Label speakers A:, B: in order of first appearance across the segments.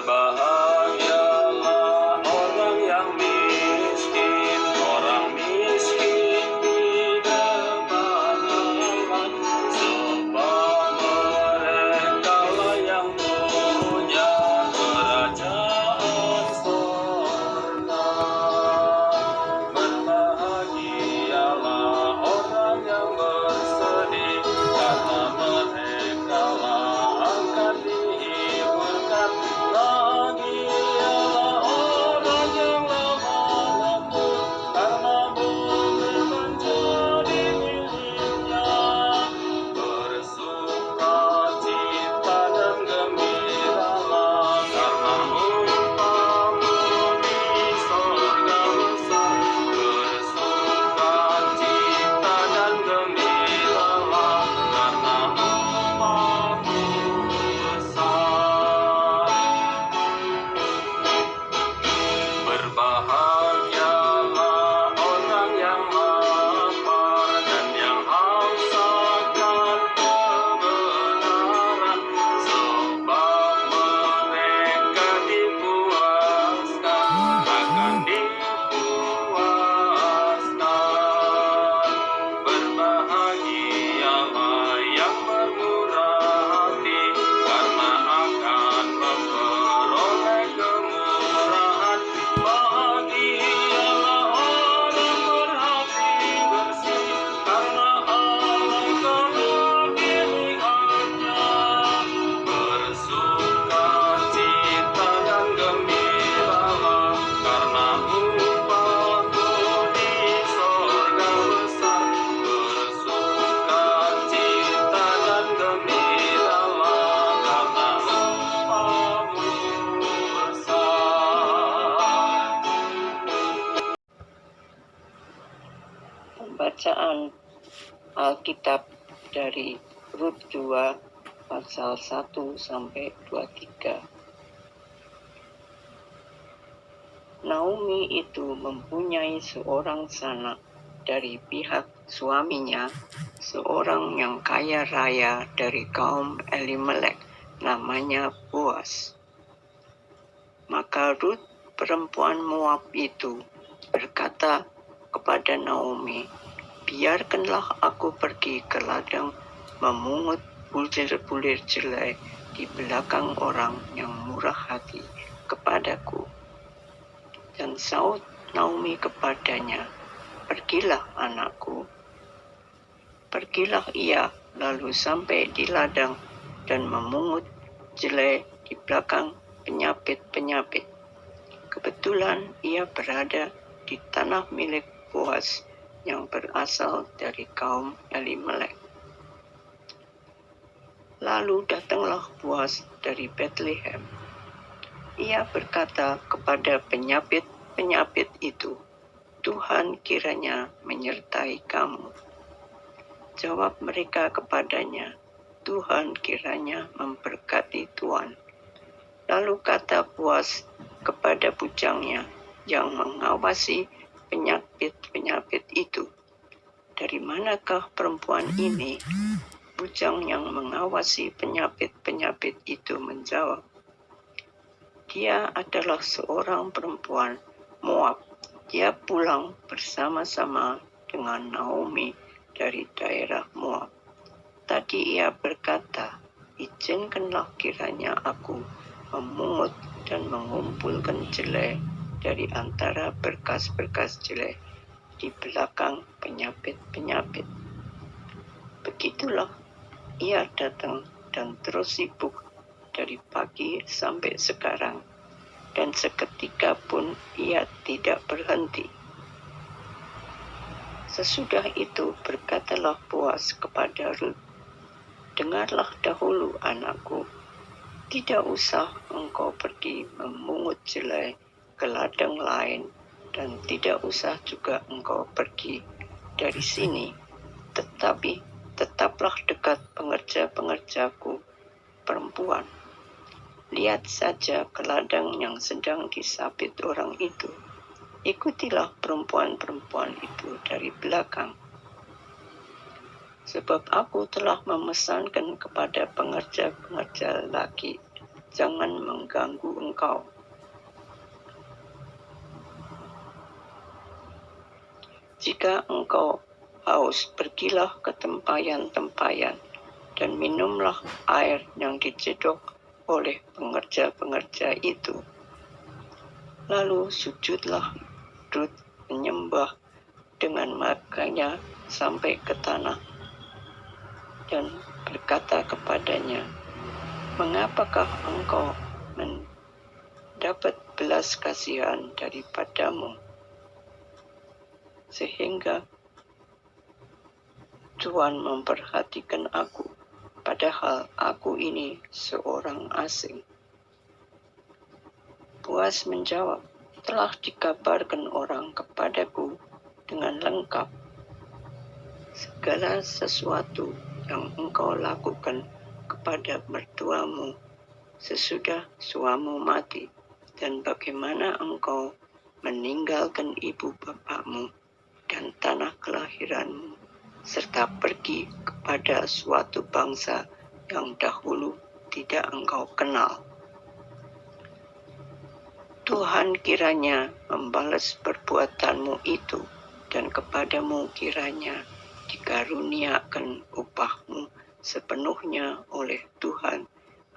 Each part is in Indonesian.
A: Berbahagialah orang yang miskin di depan Allah, sebab merekalah yang punya kerajaan sorga. Berbahagialah orang yang bersedih, karena merekalah akan dihiburkan. Bahagialah orang yang lemah lembut, karena bumi menjadi miliknya. Bersukacita dan gembiralah, karena upahmu di sorga besar. Bersukacita dan gembiralah, karena upahmu besar. Berbahagialah orang yang lapar dan yang haus akan kebenaran, sebab mereka akan dipuaskan. Berbahagialah yang bermurah hati, karena akan memperoleh kemurahan. Bahagialah orang berhati bersih, karena Allah pilihannya. Bersukacita dan gembiralah, karena upahmu di sorga besar. Bersukacita dan gembiralah, karena upahmu besar.
B: Pembacaan Alkitab dari Rut 2 pasal 1 sampai 23. Naomi itu mempunyai seorang sanak dari pihak suaminya, seorang yang kaya raya dari kaum Elimelek, namanya Boas. Maka Rut, perempuan Moab itu, berkata kepada Naomi, "Biarkanlah aku pergi ke ladang memungut bulir-bulir jelai di belakang orang yang murah hati kepadaku." Dan saut Naomi kepadanya, "Pergilah, anakku." Pergilah ia lalu sampai di ladang dan memungut jelai di belakang penyapit-penyapit. Kebetulan ia berada di tanah milik Boas yang berasal dari kaum Elimelek. Lalu datanglah Boas dari Betlehem. Ia berkata kepada penyapit-penyapit itu, "Tuhan kiranya menyertai kamu." Jawab mereka kepadanya, "Tuhan kiranya memberkati Tuan." Lalu kata Boas kepada bujangnya yang mengawasi penyapit-penyapit itu, "Dari manakah perempuan ini?" Bujang yang mengawasi penyapit-penyapit itu menjawab, "Dia adalah seorang perempuan Moab. Dia pulang bersama-sama dengan Naomi dari daerah Moab. Tadi ia berkata, 'Izinkanlah kiranya aku memungut dan mengumpulkan jelai dari antara berkas-berkas jelai di belakang penyapit-penyapit.' Begitulah ia datang dan terus sibuk dari pagi sampai sekarang, dan seketika pun ia tidak berhenti." Sesudah itu berkatalah Boas kepada Rut, "Dengarlah dahulu, anakku. Tidak usah engkau pergi memungut jelai ke ladang lain, dan tidak usah juga engkau pergi dari sini, tetapi tetaplah dekat pengerja-pengerjaku perempuan. Lihat saja ke ladang yang sedang disapit orang itu. Ikutilah perempuan-perempuan itu dari belakang. Sebab aku telah memesankan kepada pengerja-pengerja laki jangan mengganggu engkau. Jika engkau haus, pergilah ke tempayan-tempayan dan minumlah air yang dicedok oleh pengerja-pengerja itu. Lalu sujudlah Rut menyembah dengan matanya sampai ke tanah dan berkata kepadanya, "Mengapakah engkau mendapat belas kasihan daripadamu, sehingga Tuhan memperhatikan aku, padahal aku ini seorang asing?" Boas menjawab, "Telah dikabarkan orang kepadaku dengan lengkap segala sesuatu yang engkau lakukan kepada mertuamu sesudah suamimu mati, dan bagaimana engkau meninggalkan ibu bapakmu dan tanah kelahiranmu, serta pergi kepada suatu bangsa yang dahulu tidak engkau kenal. Tuhan kiranya membalas perbuatanmu itu, dan kepadamu kiranya dikaruniakan upahmu sepenuhnya oleh Tuhan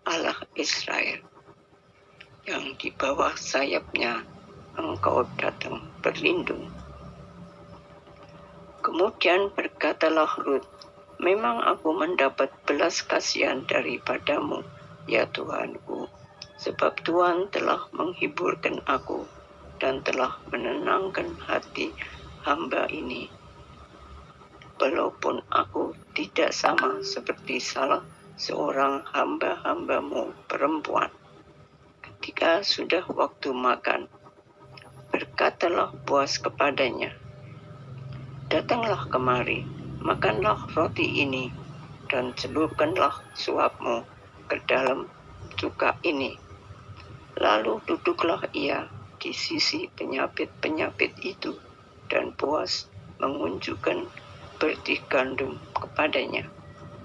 B: Allah Israel, yang di bawah sayapnya engkau datang berlindung." Kemudian berkatalah Rut, "Memang aku mendapat belas kasihan daripadamu, ya Tuhanku, sebab Tuhan telah menghiburkan aku dan telah menenangkan hati hamba ini. Walaupun aku tidak sama seperti salah seorang hamba-hambamu perempuan." Ketika sudah waktu makan, berkatalah Boas kepadanya, "Datanglah kemari, makanlah roti ini, dan celupkanlah suapmu ke dalam cuka ini." Lalu duduklah ia di sisi penyapit-penyapit itu, dan Boas mengunjukkan bertih gandum kepadanya.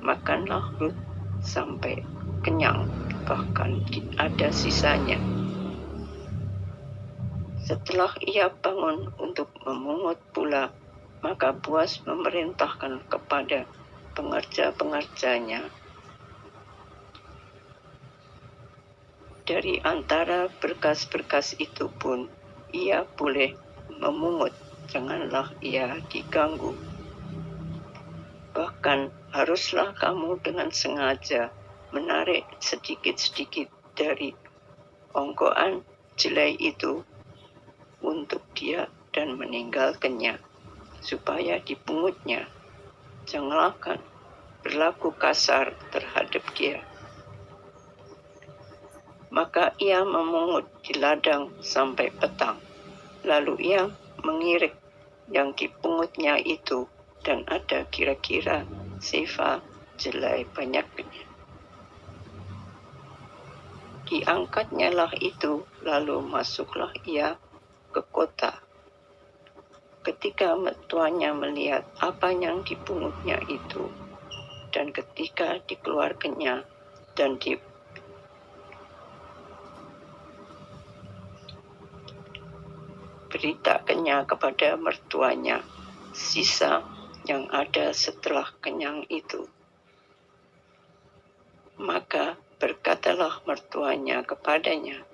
B: Makanlah Rut sampai kenyang, bahkan ada sisanya. Setelah ia bangun untuk memungut pula, maka Boas memerintahkan kepada pengerja-pengerjanya, "Dari antara berkas-berkas itu pun ia boleh memungut, janganlah ia diganggu. Bahkan haruslah kamu dengan sengaja menarik sedikit-sedikit dari ongkoan jelai itu untuk dia dan meninggalkannya, supaya dipungutnya. Janganlah berlaku kasar terhadap dia." Maka ia memungut di ladang sampai petang. Lalu ia mengirik yang dipungutnya itu, dan ada kira-kira sefa jelai banyaknya. Diangkatnya lah itu, lalu masuklah ia ke kota. Ketika mertuanya melihat apa yang dipungutnya itu, dan ketika dikeluarkannya dan diberitakannya kepada mertuanya sisa yang ada setelah kenyang itu, maka berkatalah mertuanya kepadanya,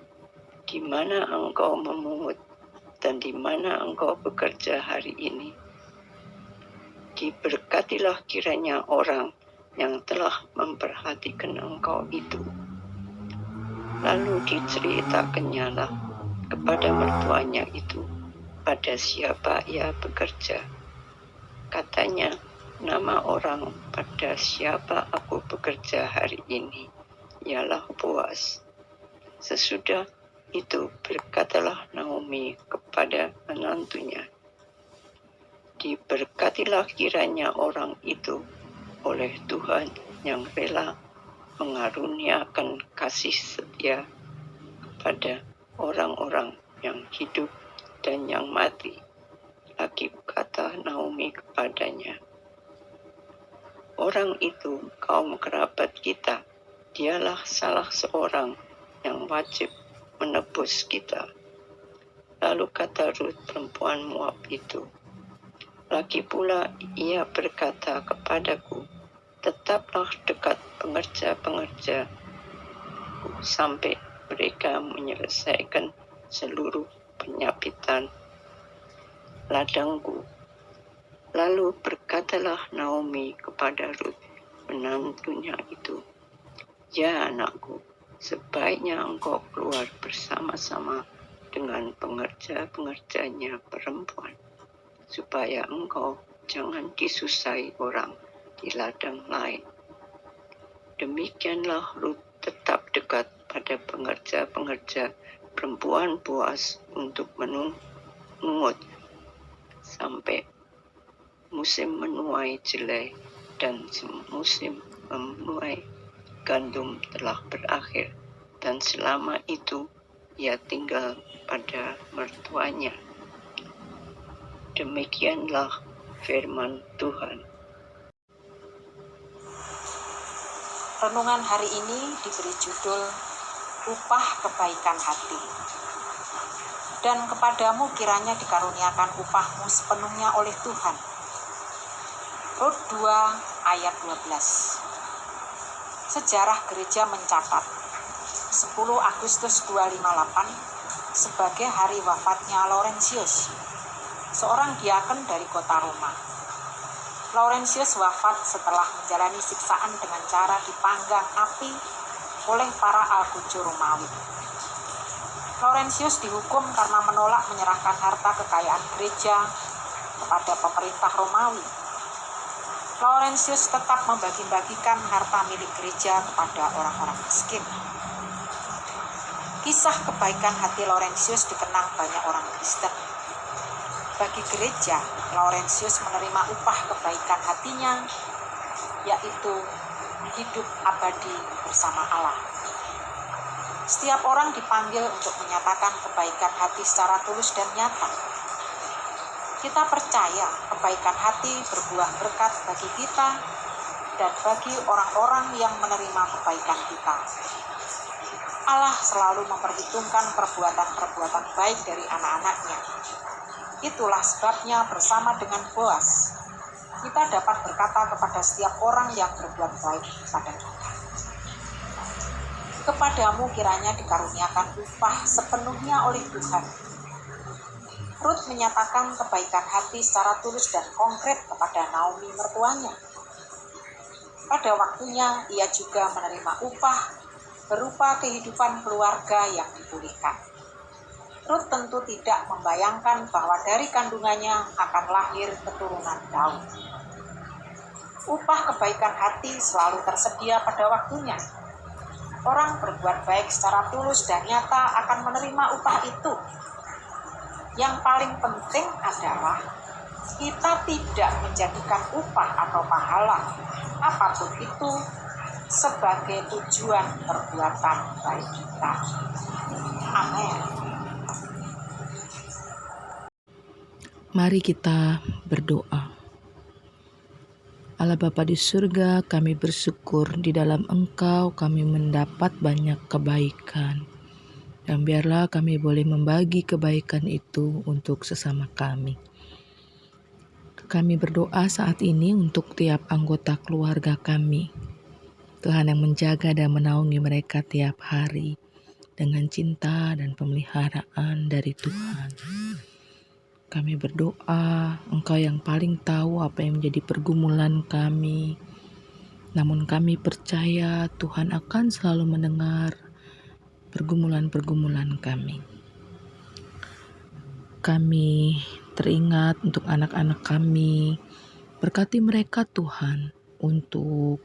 B: "Di mana engkau memungut dan di mana engkau bekerja hari ini? Diberkatilah kiranya orang yang telah memperhatikan engkau itu." Lalu diceritakannya lah kepada mertuanya itu pada siapa ia bekerja. Katanya, "Nama orang pada siapa aku bekerja hari ini ialah Boas." Sesudah itu berkatalah Naomi kepada menantunya, "Diberkatilah kiranya orang itu oleh Tuhan yang rela mengaruniakan kasih setia kepada orang-orang yang hidup dan yang mati." Lagi kata Naomi kepadanya, "Orang itu kaum kerabat kita, dialah salah seorang yang wajib menebus kita. Lalu kata Rut, perempuan Moab itu, lagi pula ia berkata kepadaku, tetaplah dekat pengerja-pengerja sampai mereka menyelesaikan seluruh penyapitan ladangku. Lalu berkatalah Naomi kepada Rut, menantunya itu, ya anakku, sebaiknya engkau keluar bersama-sama dengan pengerja-pengerjanya perempuan, supaya engkau jangan disusai orang di ladang lain. Demikianlah Rut tetap dekat pada pengerja-pengerja perempuan Boas untuk menungut sampai musim menuai jelai dan musim menuai gandum telah berakhir, dan selama itu ia tinggal pada mertuanya. Demikianlah firman Tuhan.
C: Renungan hari ini diberi judul Upah Kebaikan Hati. Dan kepadamu kiranya dikaruniakan upahmu sepenuhnya oleh Tuhan. Rut 2 ayat 12. Sejarah gereja mencatat 10 Agustus 258 sebagai hari wafatnya Laurentius, seorang diaken dari kota Roma. Laurentius wafat setelah menjalani siksaan dengan cara dipanggang api oleh para algojo Romawi. Laurentius dihukum karena menolak menyerahkan harta kekayaan gereja kepada pemerintah Romawi. Laurentius tetap membagi-bagikan harta milik gereja kepada orang-orang miskin. Kisah kebaikan hati Laurentius dikenang banyak orang Kristen. Bagi gereja, Laurentius menerima upah kebaikan hatinya, yaitu hidup abadi bersama Allah. Setiap orang dipanggil untuk menyatakan kebaikan hati secara tulus dan nyata. Kita percaya kebaikan hati berbuah berkat bagi kita dan bagi orang-orang yang menerima kebaikan kita. Allah selalu memperhitungkan perbuatan-perbuatan baik dari anak-anaknya. Itulah sebabnya bersama dengan Boas, kita dapat berkata kepada setiap orang yang berbuat baik pada kita. Kepadamu kiranya dikaruniakan upah sepenuhnya oleh Tuhan. Rut menyatakan kebaikan hati secara tulus dan konkret kepada Naomi mertuanya. Pada waktunya ia juga menerima upah berupa kehidupan keluarga yang dipulihkan. Rut tentu tidak membayangkan bahwa dari kandungannya akan lahir keturunan Daud. Upah kebaikan hati selalu tersedia pada waktunya. Orang berbuat baik secara tulus dan nyata akan menerima upah itu. Yang paling penting adalah kita tidak menjadikan upah atau pahala apapun itu sebagai tujuan perbuatan baik kita. Amin.
D: Mari kita berdoa. Allah Bapa di surga, kami bersyukur di dalam Engkau kami mendapat banyak kebaikan. Dan biarlah kami boleh membagi kebaikan itu untuk sesama kami. Kami berdoa saat ini untuk tiap anggota keluarga kami. Tuhan yang menjaga dan menaungi mereka tiap hari dengan cinta dan pemeliharaan dari Tuhan. Kami berdoa, Engkau yang paling tahu apa yang menjadi pergumulan kami. Namun kami percaya Tuhan akan selalu mendengar pergumulan-pergumulan kami. Kami teringat untuk anak-anak kami. Berkati mereka Tuhan untuk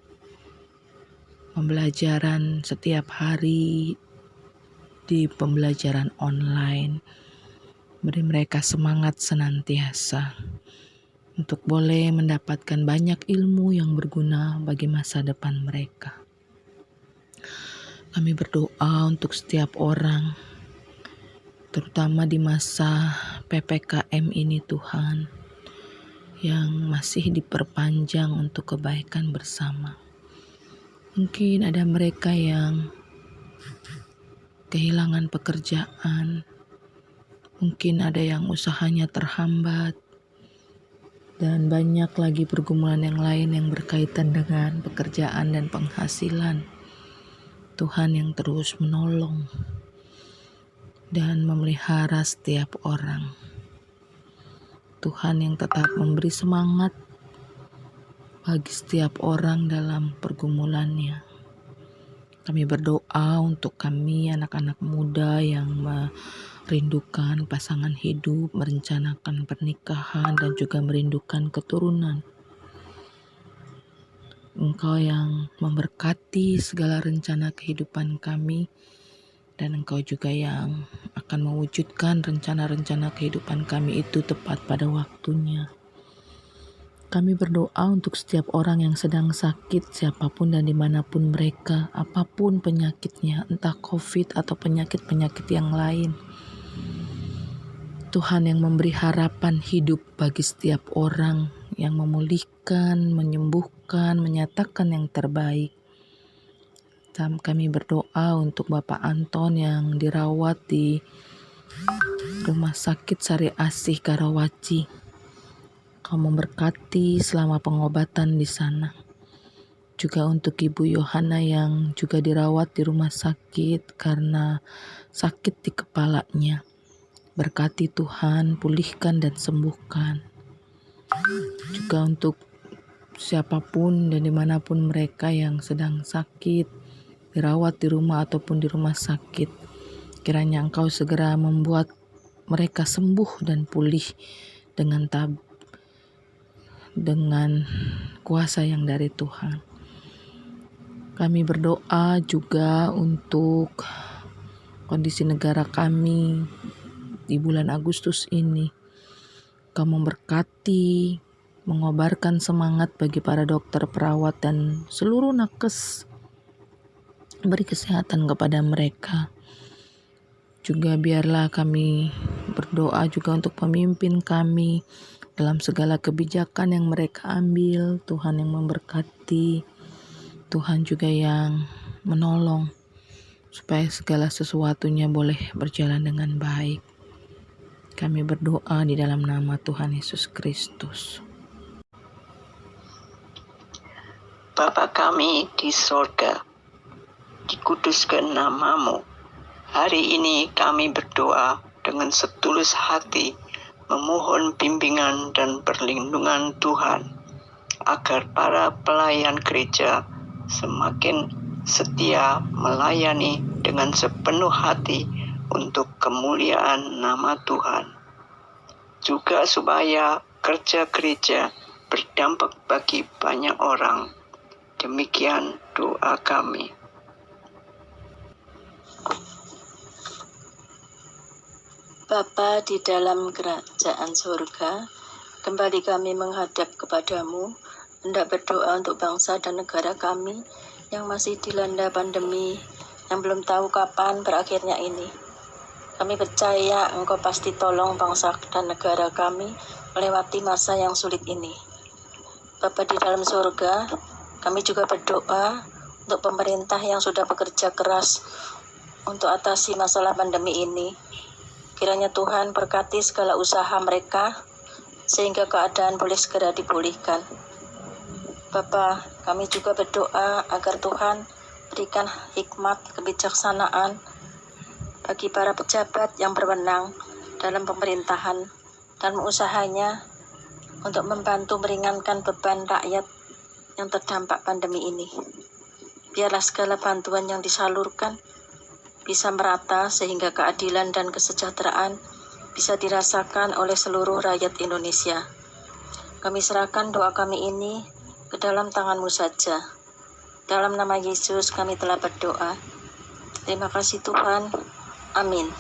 D: pembelajaran setiap hari di pembelajaran online. Beri mereka semangat senantiasa untuk boleh mendapatkan banyak ilmu yang berguna bagi masa depan mereka. Kami berdoa untuk setiap orang, terutama di masa PPKM ini Tuhan, yang masih diperpanjang untuk kebaikan bersama. Mungkin ada mereka yang kehilangan pekerjaan, mungkin ada yang usahanya terhambat, dan banyak lagi pergumulan yang lain yang berkaitan dengan pekerjaan dan penghasilan. Tuhan yang terus menolong dan memelihara setiap orang. Tuhan yang tetap memberi semangat bagi setiap orang dalam pergumulannya. Kami berdoa untuk kami anak-anak muda yang merindukan pasangan hidup, merencanakan pernikahan, dan juga merindukan keturunan. Engkau yang memberkati segala rencana kehidupan kami, dan Engkau juga yang akan mewujudkan rencana-rencana kehidupan kami itu tepat pada waktunya. Kami berdoa untuk setiap orang yang sedang sakit, siapapun dan dimanapun mereka, apapun penyakitnya, entah COVID atau penyakit-penyakit yang lain. Tuhan yang memberi harapan hidup bagi setiap orang, yang memulihkan, menyembuhkan, menyatakan yang terbaik. Kami berdoa untuk Bapak Anton yang dirawat di Rumah Sakit Sari Asih Karawaci. Kau memberkati selama pengobatan di sana. Juga untuk Ibu Yohana yang juga dirawat di rumah sakit karena sakit di kepalanya. Berkati Tuhan, pulihkan dan sembuhkan. Juga untuk siapapun dan dimanapun mereka yang sedang sakit, dirawat di rumah ataupun di rumah sakit, kiranya Engkau segera membuat mereka sembuh dan pulih dengan kuasa yang dari Tuhan. Kami berdoa juga untuk kondisi negara kami di bulan Agustus ini. Kau memberkati, mengobarkan semangat bagi para dokter, perawat, dan seluruh nakes. Beri kesehatan kepada mereka. Juga biarlah kami berdoa juga untuk pemimpin kami dalam segala kebijakan yang mereka ambil. Tuhan yang memberkati, Tuhan juga yang menolong supaya segala sesuatunya boleh berjalan dengan baik. Kami berdoa di dalam nama Tuhan Yesus Kristus.
B: Bapa kami di sorga, dikuduskan namamu. Hari ini kami berdoa dengan setulus hati, memohon bimbingan dan perlindungan Tuhan, agar para pelayan gereja semakin setia melayani dengan sepenuh hati untuk kemuliaan nama Tuhan. Juga supaya kerja gereja berdampak bagi banyak orang. Demikian doa kami. Bapa di dalam kerajaan surga, kembali kami menghadap kepadamu, hendak berdoa untuk bangsa dan negara kami yang masih dilanda pandemi, yang belum tahu kapan berakhirnya ini. Kami percaya Engkau pasti tolong bangsa dan negara kami melewati masa yang sulit ini. Bapa di dalam surga, kami juga berdoa untuk pemerintah yang sudah bekerja keras untuk atasi masalah pandemi ini. Kiranya Tuhan berkati segala usaha mereka, sehingga keadaan boleh segera dipulihkan. Bapa, kami juga berdoa agar Tuhan berikan hikmat kebijaksanaan bagi para pejabat yang berwenang dalam pemerintahan dan usahanya untuk membantu meringankan beban rakyat yang terdampak pandemi ini. Biarlah segala bantuan yang disalurkan bisa merata sehingga keadilan dan kesejahteraan bisa dirasakan oleh seluruh rakyat Indonesia. Kami serahkan doa kami ini ke dalam tangan-Mu saja. Dalam nama Yesus kami telah berdoa. Terima kasih Tuhan. Amin.